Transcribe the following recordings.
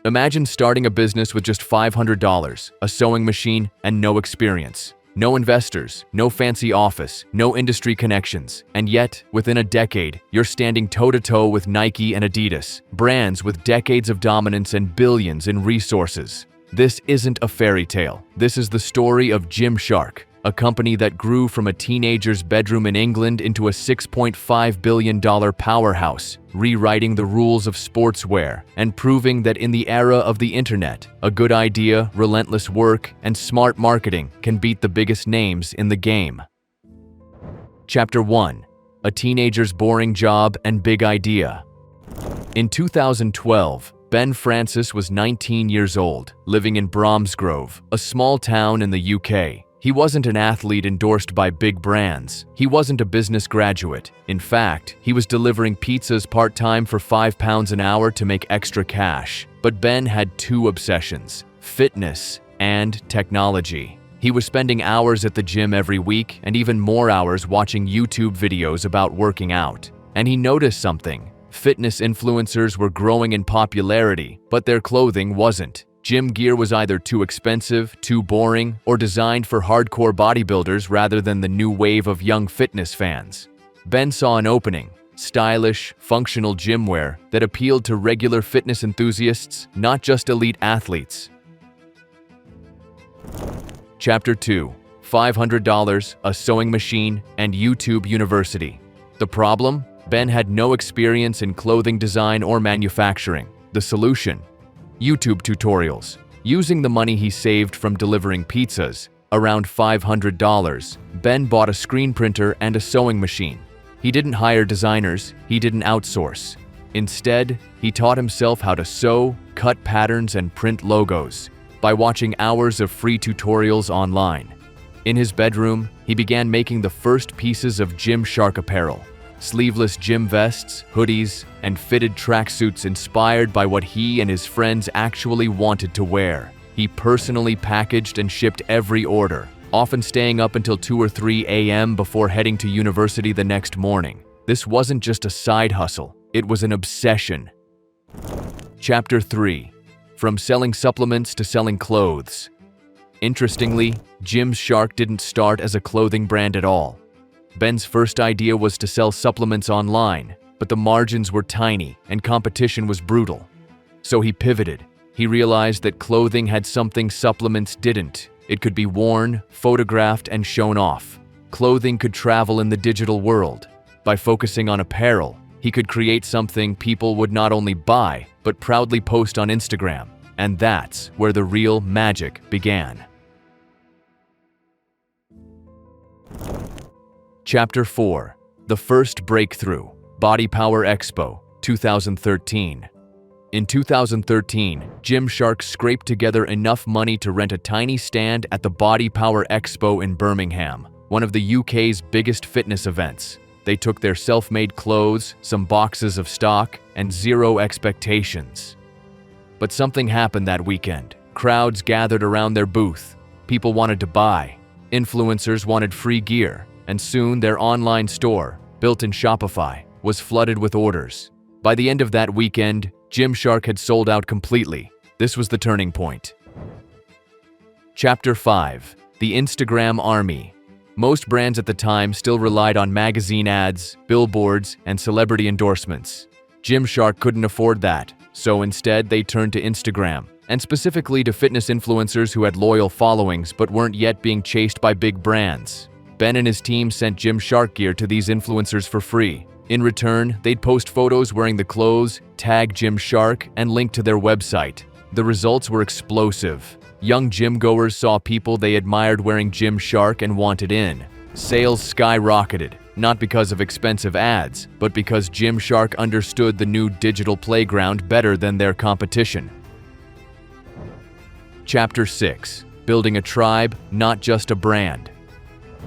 Imagine starting a business with just $500, a sewing machine, and no experience. No investors, no fancy office, no industry connections. And yet, within a decade, you're standing toe-to-toe with Nike and Adidas, brands with decades of dominance and billions in resources. This isn't a fairy tale. This is the story of Gymshark, a company that grew from a teenager's bedroom in England into a $6.5 billion powerhouse, rewriting the rules of sportswear and proving that in the era of the internet, a good idea, relentless work, and smart marketing can beat the biggest names in the game. Chapter 1. A teenager's boring job and big idea. In 2012, Ben Francis was 19 years old, living in Bromsgrove, a small town in the UK. He wasn't an athlete endorsed by big brands. He wasn't a business graduate. In fact, he was delivering pizzas part-time for £5 an hour to make extra cash. But Ben had two obsessions: fitness and technology. He was spending hours at the gym every week and even more hours watching YouTube videos about working out. And he noticed something. Fitness influencers were growing in popularity, but their clothing wasn't. Gym gear was either too expensive, too boring, or designed for hardcore bodybuilders rather than the new wave of young fitness fans. Ben saw an opening: stylish, functional gym wear that appealed to regular fitness enthusiasts, not just elite athletes. Chapter 2. $500, a sewing machine, and YouTube University. The problem? Ben had no experience in clothing design or manufacturing. The solution? YouTube tutorials. Using the money he saved from delivering pizzas, around $500, Ben bought a screen printer and a sewing machine. He didn't hire designers, he didn't outsource. Instead, he taught himself how to sew, cut patterns, and print logos by watching hours of free tutorials online. In his bedroom, he began making the first pieces of Gymshark apparel. Sleeveless gym vests, hoodies, and fitted tracksuits inspired by what he and his friends actually wanted to wear. He personally packaged and shipped every order, often staying up until 2 or 3 a.m. before heading to university the next morning. This wasn't just a side hustle, it was an obsession. Chapter 3. From selling supplements to selling clothes. Interestingly, Gymshark didn't start as a clothing brand at all. Ben's first idea was to sell supplements online, but the margins were tiny and competition was brutal. So he pivoted. He realized that clothing had something supplements didn't. It could be worn, photographed, and shown off. Clothing could travel in the digital world. By focusing on apparel, he could create something people would not only buy, but proudly post on Instagram. And that's where the real magic began. Chapter 4. The First Breakthrough. Body Power Expo, 2013. In 2013, Gymshark scraped together enough money to rent a tiny stand at the Body Power Expo in Birmingham, one of the UK's biggest fitness events. They took their self-made clothes, some boxes of stock, and zero expectations. But something happened that weekend. Crowds gathered around their booth. People wanted to buy. Influencers wanted free gear. And soon their online store, built in Shopify, was flooded with orders. By the end of that weekend, Gymshark had sold out completely. This was the turning point. Chapter 5. The Instagram Army. Most brands at the time still relied on magazine ads, billboards, and celebrity endorsements. Gymshark couldn't afford that, so instead they turned to Instagram, and specifically to fitness influencers who had loyal followings but weren't yet being chased by big brands. Ben and his team sent Gymshark gear to these influencers for free. In return, they'd post photos wearing the clothes, tag Gymshark, and link to their website. The results were explosive. Young gym goers saw people they admired wearing Gymshark and wanted in. Sales skyrocketed, not because of expensive ads, but because Gymshark understood the new digital playground better than their competition. Chapter 6. Building a tribe, not just a brand.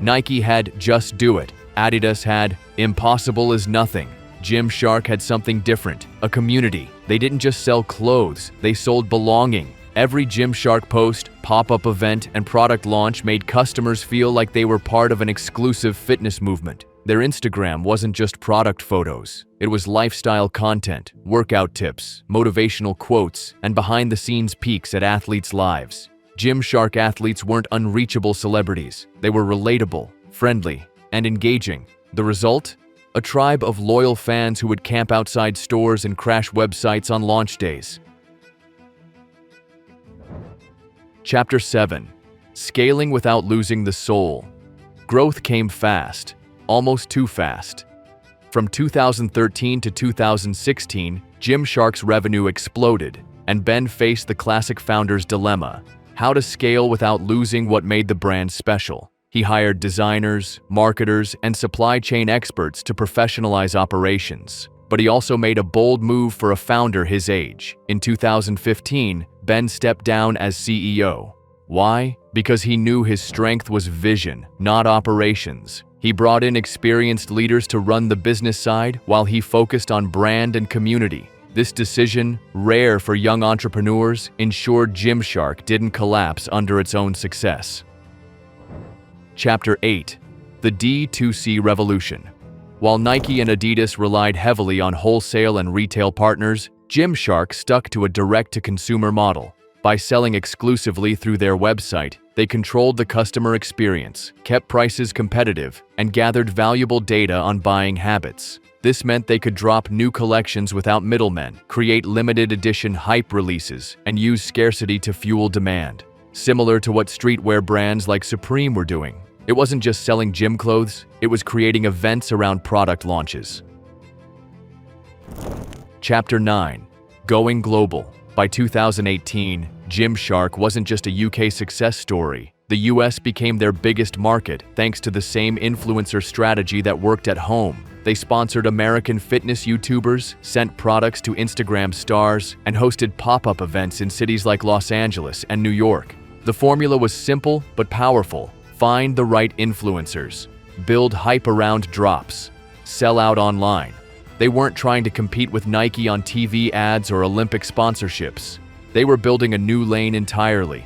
Nike had Just Do It. Adidas had Impossible is Nothing. Gymshark had something different, a community. They didn't just sell clothes, they sold belonging. Every Gymshark post, pop-up event, and product launch made customers feel like they were part of an exclusive fitness movement. Their Instagram wasn't just product photos. It was lifestyle content, workout tips, motivational quotes, and behind-the-scenes peeks at athletes' lives. Gymshark athletes weren't unreachable celebrities. They were relatable, friendly, and engaging. The result? A tribe of loyal fans who would camp outside stores and crash websites on launch days. Chapter 7. Scaling without losing the soul. Growth came fast, almost too fast. From 2013 to 2016, Gymshark's revenue exploded, and Ben faced the classic founder's dilemma: how to scale without losing what made the brand special. He hired designers, marketers, and supply chain experts to professionalize operations. But he also made a bold move for a founder his age. In 2015, Ben stepped down as CEO. Why? Because he knew his strength was vision, not operations. He brought in experienced leaders to run the business side while he focused on brand and community. This decision, rare for young entrepreneurs, ensured Gymshark didn't collapse under its own success. Chapter 8. The D2C Revolution. While Nike and Adidas relied heavily on wholesale and retail partners, Gymshark stuck to a direct-to-consumer model. By selling exclusively through their website, they controlled the customer experience, kept prices competitive, and gathered valuable data on buying habits. This meant they could drop new collections without middlemen, create limited edition hype releases, and use scarcity to fuel demand. Similar to what streetwear brands like Supreme were doing. It wasn't just selling gym clothes, it was creating events around product launches. Chapter 9. Going Global. By 2018, Gymshark wasn't just a UK success story. The US became their biggest market thanks to the same influencer strategy that worked at home. They sponsored American fitness YouTubers, sent products to Instagram stars, and hosted pop-up events in cities like Los Angeles and New York. The formula was simple but powerful. Find the right influencers. Build hype around drops. Sell out online. They weren't trying to compete with Nike on TV ads or Olympic sponsorships. They were building a new lane entirely.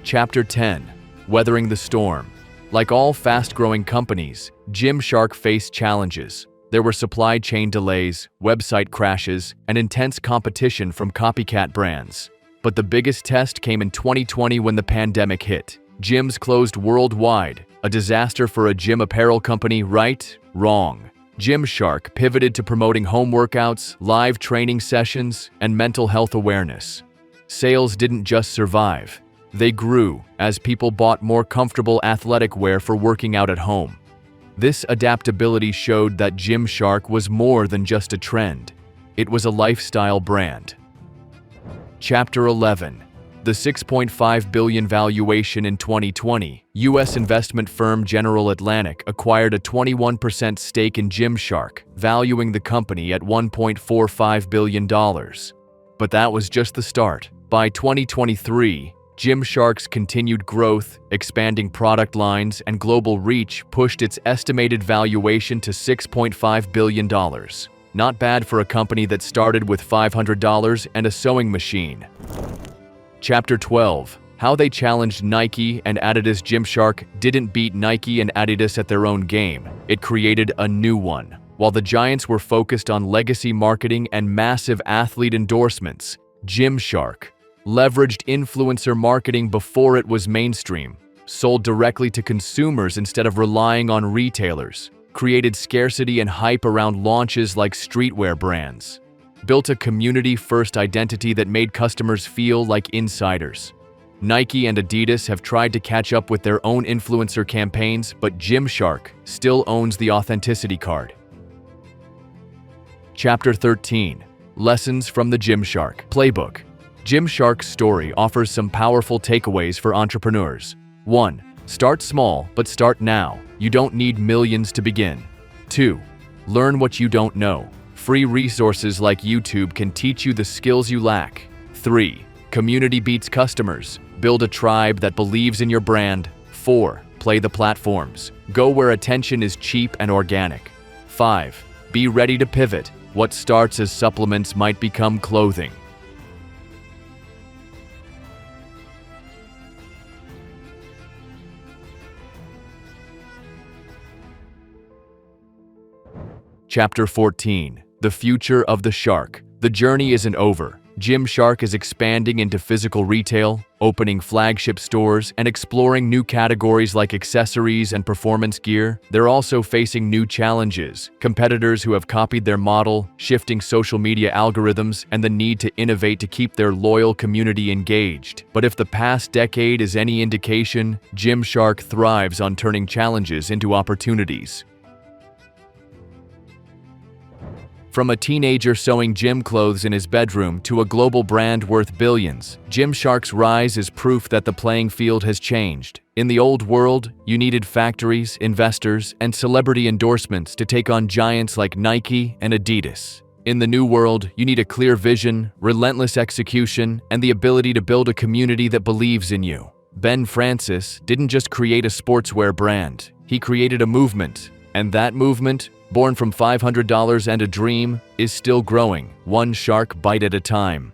Chapter 10. Weathering the Storm. Like all fast-growing companies, Gymshark faced challenges. There were supply chain delays, website crashes, and intense competition from copycat brands. But the biggest test came in 2020 when the pandemic hit. Gyms closed worldwide. A disaster for a gym apparel company, right? Wrong. Gymshark pivoted to promoting home workouts, live training sessions, and mental health awareness. Sales didn't just survive. They grew as people bought more comfortable athletic wear for working out at home. This adaptability showed that Gymshark was more than just a trend. It was a lifestyle brand. Chapter 11. The $6.5 billion valuation in 2020, U.S. investment firm General Atlantic acquired a 21% stake in Gymshark, valuing the company at $1.45 billion. But that was just the start. By 2023, Gymshark's continued growth, expanding product lines, and global reach pushed its estimated valuation to $6.5 billion. Not bad for a company that started with $500 and a sewing machine. Chapter 12. How they challenged Nike and Adidas. Gymshark didn't beat Nike and Adidas at their own game. It created a new one. While the giants were focused on legacy marketing and massive athlete endorsements, Gymshark leveraged influencer marketing before it was mainstream, sold directly to consumers instead of relying on retailers, created scarcity and hype around launches like streetwear brands, built a community-first identity that made customers feel like insiders. Nike and Adidas have tried to catch up with their own influencer campaigns, but Gymshark still owns the authenticity card. Chapter 13. Lessons from the Gymshark Playbook. Gymshark's story offers some powerful takeaways for entrepreneurs. 1. Start small, but start now. You don't need millions to begin. 2. Learn what you don't know. Free resources like YouTube can teach you the skills you lack. 3. Community beats customers. Build a tribe that believes in your brand. 4. Play the platforms. Go where attention is cheap and organic. 5. Be ready to pivot. What starts as supplements might become clothing. Chapter 14. The Future of the Shark. The journey isn't over. Gymshark is expanding into physical retail, opening flagship stores, and exploring new categories like accessories and performance gear. They're also facing new challenges: competitors who have copied their model, shifting social media algorithms, and the need to innovate to keep their loyal community engaged. But if the past decade is any indication, Gymshark thrives on turning challenges into opportunities. From a teenager sewing gym clothes in his bedroom to a global brand worth billions, Gymshark's rise is proof that the playing field has changed. In the old world, you needed factories, investors, and celebrity endorsements to take on giants like Nike and Adidas. In the new world, you need a clear vision, relentless execution, and the ability to build a community that believes in you. Ben Francis didn't just create a sportswear brand, he created a movement. And that movement, born from $500 and a dream, is still growing, one shark bite at a time.